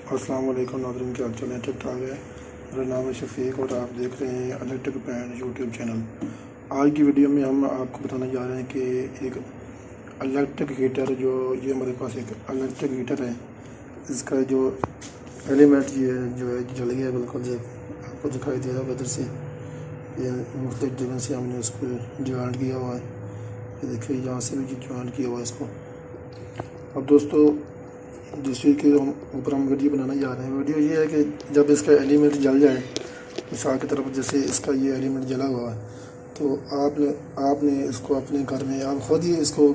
अस्सलाम वालेकुम नाज़रीन, क्या हाल चाल है? ठीक ठाक है। मेरा नाम है शफीक और आप देख रहे हैं इलेक्ट्रिक बैंड यूट्यूब चैनल। आज की वीडियो में हम आपको बताने जा रहे हैं कि एक इलेक्ट्रिक हीटर ये हमारे पास एक इलेक्ट्रिक हीटर है। इसका जो एलिमेंट जो है जल गया बिल्कुल, जो आपको दिखाई दे रहा है इधर से। ये मुख्तलिफ जगह से हमने उसको ज्वाइंट किया हुआ है। ये देखिए, यहाँ से भी ज्वाइंट किया हुआ है इसको। अब दोस्तों, जिस चीज़ के ऊपर हम वीडियो बनाने जा रहे हैं, वीडियो ये है कि जब इसका एलिमेंट जल जाए, मिसाल की तरफ जैसे इसका ये एलिमेंट जला हुआ है, तो आपने इसको अपने घर में आप खुद ही इसको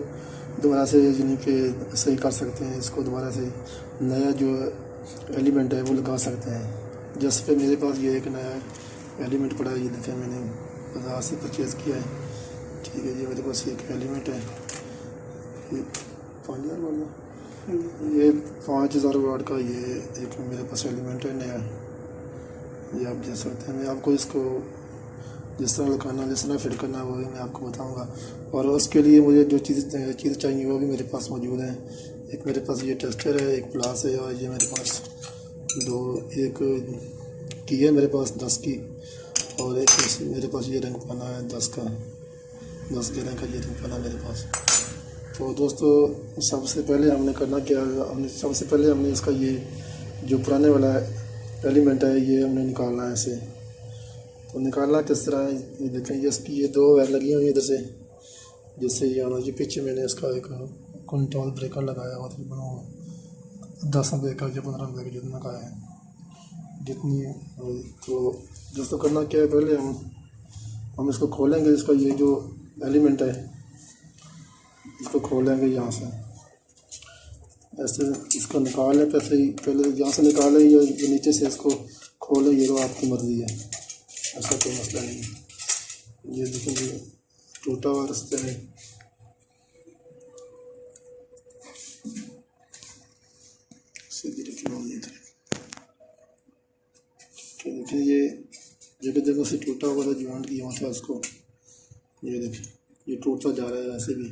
दोबारा से यानी कि सही कर सकते हैं। इसको दोबारा से नया जो एलिमेंट है वो लगा सकते हैं। जैसे कि मेरे पास ये एक नया एलिमेंट पड़ा है, ये देखें, मैंने बाज़ार से परचेज़ किया है। ठीक है, ये मेरे पास एक एलिमेंट है, ये 5000 वाला, ये 5000 वाट का ये एक मेरे पास एलिमेंट है नया। ये आप देख सकते हैं। मैं आपको इसको जिस तरह लगाना, जिस तरह फिट करना है वो भी मैं आपको बताऊंगा। और उसके लिए मुझे जो चीज़ चाहिए वो भी मेरे पास मौजूद है। एक मेरे पास ये टेस्टर है, एक प्लास है, और ये मेरे पास एक की है मेरे पास 10 की, और एक मेरे पास ये रंग पाना है 10 का, 10 के रंग का ये रंग पाना मेरे पास। तो दोस्तों, सबसे पहले हमने करना क्या है, सबसे पहले हमने इसका ये जो पुराने वाला एलिमेंट है ये हमने निकालना है इसे। तो निकालना किस तरह है, ये देखें, ये इसकी ये 2 वायर लगी हुई है इधर से, जिससे ये आना। ये पीछे मैंने इसका एक कंट्रोल ब्रेकर लगाया हुआ, तकरीबन 10 रुपये का या 15 रुपये का जितना का है, जितनी। तो दोस्तों, करना क्या है, पहले हम इसको खोलेंगे। इसका ये जो एलिमेंट है इसको खोलेंगे यहाँ से, ऐसे इसको निकालें। पहले यहाँ से निकालें या नीचे से इसको खोलें, ये तो आपकी मर्ज़ी है, ऐसा कोई मसला नहीं है। ये देखिए, ये टूटा हुआ रास्ते में सीधी देखिए, ये जगह जगह से टूटा हुआ था, ज्वाइंट किया हुआ था इसको। ये देखिए, ये टूटता जा रहा है ऐसे भी।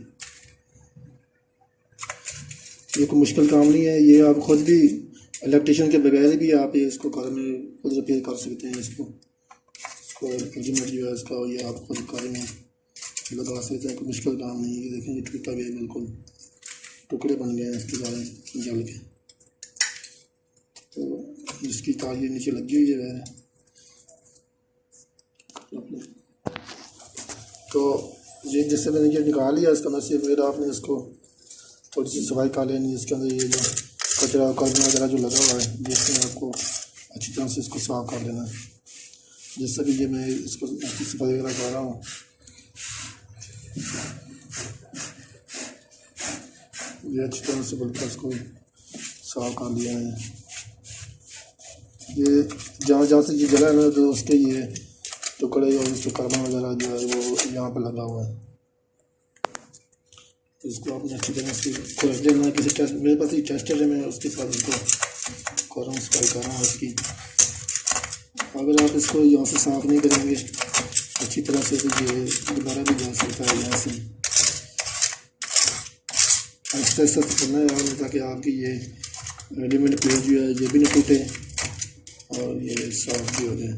ये कोई मुश्किल काम नहीं है, ये आप खुद भी इलेक्ट्रिशियन के बगैर भी आप इसको घर में खुद रिपेयर कर सकते हैं। इसको एलिमेंट जो है इसका, ये आप खुद घर में लगा सकते हैं, कोई मुश्किल काम नहीं है। ये देखें, ये टूटा गया, बिल्कुल टुकड़े बन गए हैं इसके बारे जल के। तो इसकी तार ये नीचे लगी हुई है। तो ये जिससे मैंने ये निकाल लिया इसका अंदर से, फिर आपने इसको थोड़ी सी सफाई कर लेनी है। इसके अंदर ये जो कचरा कार्बन वगैरह जो लगा हुआ है, जिसमें आपको अच्छी तरह से इसको साफ़ कर लेना है। जैसे कि ये मैं इसको अच्छी सफाई वगैरह कर रहा हूँ, ये अच्छी तरह से बिल्कुल इसको साफ़ कर लिया है। ये जहाँ जहाँ से ये जगह है ना, तो उसके ये टुकड़े और उसके कार्बन वगैरह जो है वो यहाँ पर लगा हुआ है। इसको आपने अच्छी तरह से खोल लेना। किसी टेस्ट, मेरे पास ये टेस्टर है, मैं उसके साथ इसको कर रहा हूँ, सफाई कर रहा हूँ इसकी। अगर आप इसको यहाँ से साफ़ नहीं करेंगे अच्छी तरह से, तो ये दोबारा भी जा सकता है। यहाँ से आहिस्ता आहिस्ता करना है, ताकि आपकी ये एलिमेंट प्लेट जो है ये भी नहीं टूटे और ये साफ भी हो जाए।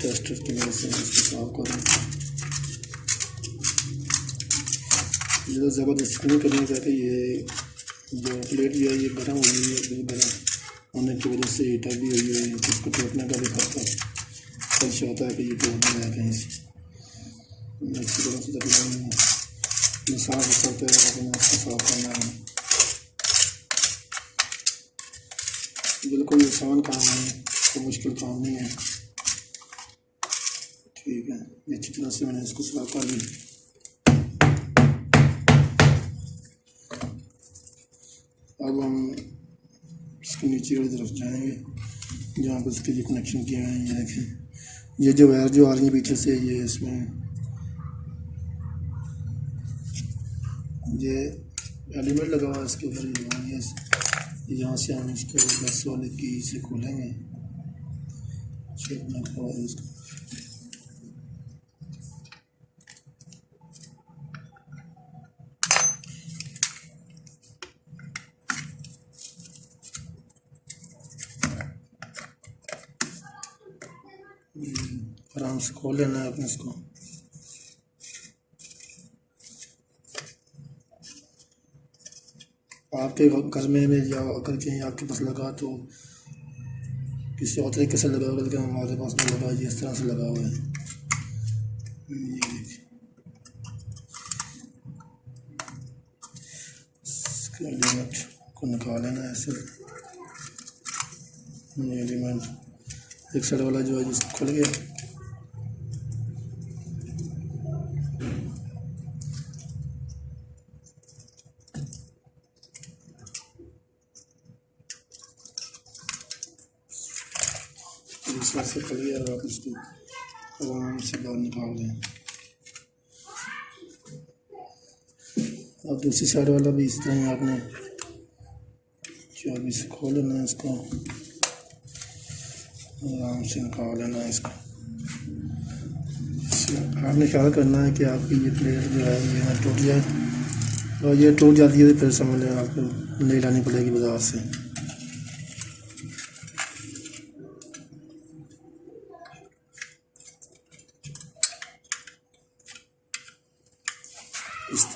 टेस्टर की वजह से इसको साफ करें। ये तो ज़बरदस्ती नहीं करनी चाहिए। ये जो प्लेट जो है ये गर्म हो गई है, गर्म होने की वजह से हीटर भी हुई है। इसको टूटने का भी खर्चा होता है कि ये टूट जाए कहीं से। अच्छी तरह से तकरीबन साफ करते हैं, लेकिन इसको साफ करना है। बिल्कुल आसान काम है, कोई मुश्किल काम नहीं है। ठीक है, अच्छी तरह से मैंने इसको साफ कर ली। अब हम इसके नीचे वाली तरफ जाएंगे, जहाँ पर इसके लिए कनेक्शन किए हैं। ये देखें, ये जो वायर जो आ रही है पीछे से, ये इसमें ये एलिमेंट लगा हुआ है इसके ऊपर। यहाँ से हम इसको 10 वाले की से खोलेंगे। इसको आराम से खोल लेना है अपने इसको। आपके घर में या अगर कहीं आपके पास लगा तो किसी और तरीके से लगा होगा, लेकिन हमारे पास में लगा ये इस तरह से लगा हुआ है। ये देखिए इसका एलिमेंट को निकाल लेना है ऐसे। ये एलिमेंट एक साइड वाला जो है जिसको खुल गया, इस तरह से खुल गया और आप इसको आराम से बाहर निकाल दें। अब दूसरी साइड वाला भी इस तरह आपने चाबी से खोल लेना है, इसको आराम से निकाल लेना है इसको। आपने ख्याल करना है कि आपकी ये प्लेट जो है ये ना टूट जाए, और ये टूट जाती है तो फिर समझ लें आपको नई लानी पड़ेगी बाज़ार से।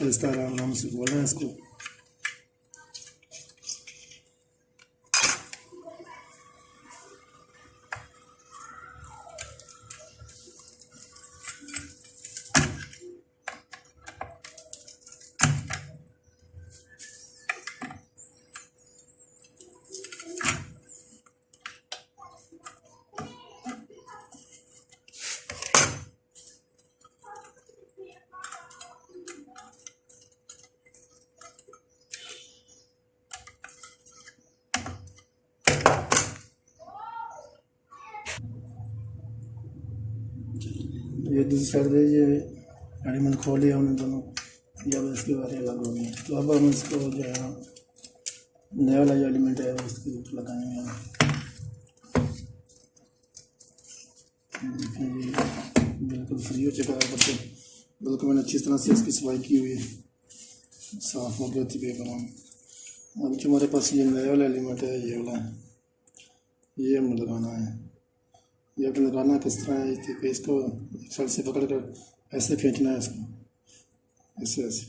इस तरह आराम से बोलना है इसको। ये दूसरी साइड पे ये एलिमेंट खोल लिया हमने दोनों, जब इसके बारे में अलग हो गई। तो अब हम इसको जो है नया वाला जो एलिमेंट है उसके ऊपर लगाएंगे। देखिए ये बिल्कुल फ्री हो चुका है, बच्चे बिल्कुल मैंने अच्छी तरह से इसकी सफाई की हुई है, साफ हो गया थी पेपर। अब जो हमारे पास ये नया वाला एलिमेंट है ये वाला, ये हमें लगाना है। ये आपको लगाना किस तरह है कि इसको एक साइड से पकड़ कर ऐसे खींचना है इसको, ऐसे ऐसे।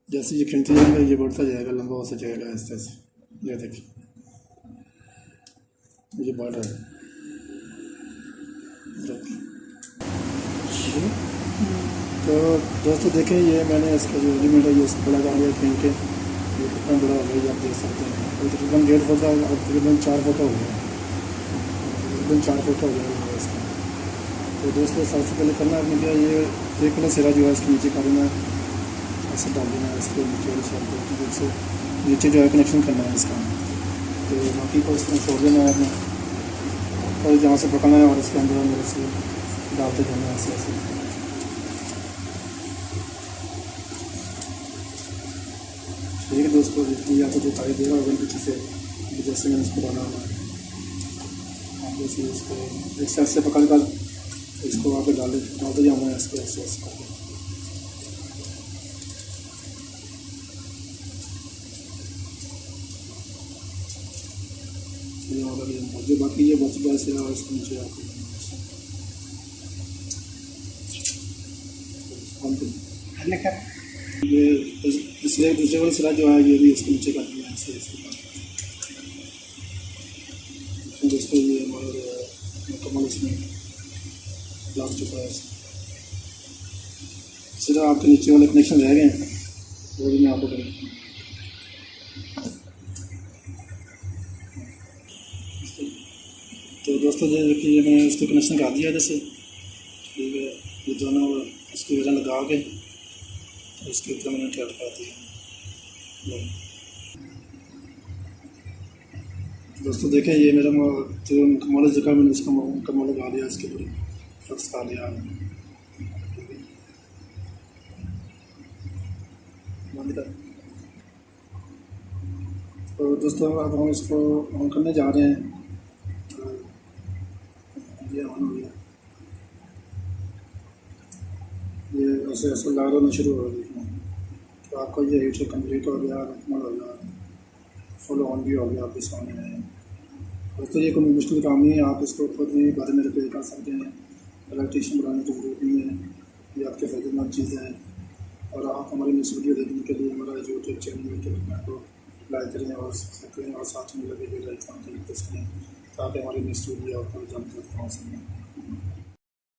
जैसे ये खींचते जाएगा ये बढ़ता जाएगा, लंबा होता जाएगा ऐसे ऐसे। ये देखिए ये बढ़ रहा है। तो दोस्तों देखें ये मैंने इसका जो एलिमेंट है ये इसको बड़ा डाल दिया खींच के, ये कितना बड़ा हो गया आप देख सकते हैं। तकरीबन 1.5 फुट का, तकरीबन 4 फुट हो गया, तकरीबन 4 फुट हो गया इसका। तो दोस्तों सबसे पहले करना है क्या, ये एक वाला सिरा जो है इसके नीचे कर देना है, ऐसे डाल देना है इसके नीचे से नीचे जो है कनेक्शन करना है इसका। तो बाकी को इस तरह छोड़ देना है आपने, और जहाँ से पकड़ना है और इसके अंदर अंदर से डालते जाना है ऐसे ऐसे। ठीक है दोस्तों, जितनी आपको दिखाई दे रहा होगा पीछे से, जैसे मैंने इसको डाला हुआ है, आप जैसे इसको एक साइड से पकड़ कर इसको आगे डालते जाना है इसको ऐसे ऐसे करके। जो बाकी ये बच गया से और इसको नीचे आके ये इसलिए दूसरे वाला सिरा जो है ये भी इसको नीचे कर दिया ऐसे ऐसे। दोस्तों ये हमारे मुकम्मल इसमें लग चुका है। सिरा आपके नीचे वाले कनेक्शन रह गए हैं, वो भी मैं आपको करूँगा। तो दोस्तों देखिए मैंने इसको कनेक्शन कर दिया जैसे, ठीक है। ये दोनों इसकी वजह लगा के इसके ऊपर मैंने टैप कर दिया। दोस्तों देखें ये मेरा जो मुकम्मल जगह मैंने इसका मुकम्मल लगा दिया, इसके ऊपर फिक्स कर लिया। तो दोस्तों अब हम इसको ऑन करने जा रहे हैं। ये ऑन हो गया, ये ऐसे ऐसे लाइट होना शुरू हो गई। तो आपका ये हीटर कंप्लीट हो गया, मुकम्मल हो गया, फुल ऑन भी हो गया आपके सामने है। दोस्तों ये कोई मुश्किल काम नहीं है, आप इसको खुद भी घर में रिपेयर कर सकते हैं। इलेक्ट्रीशियन बनाने की ज़रूरत नहीं है, ये आपके फ़ायदेमंद चीज़ें हैं। और आप हमारी नेक्स्ट वीडियो देखने के लिए हमारा यूट्यूब चैनल को लाइक करें और सब्सक्राइब करें और साथ में लगे बेल आइकन को प्रेस करें ताकि हमारी नेक्स्ट वीडियो आपको जल्द पहुँच सकें।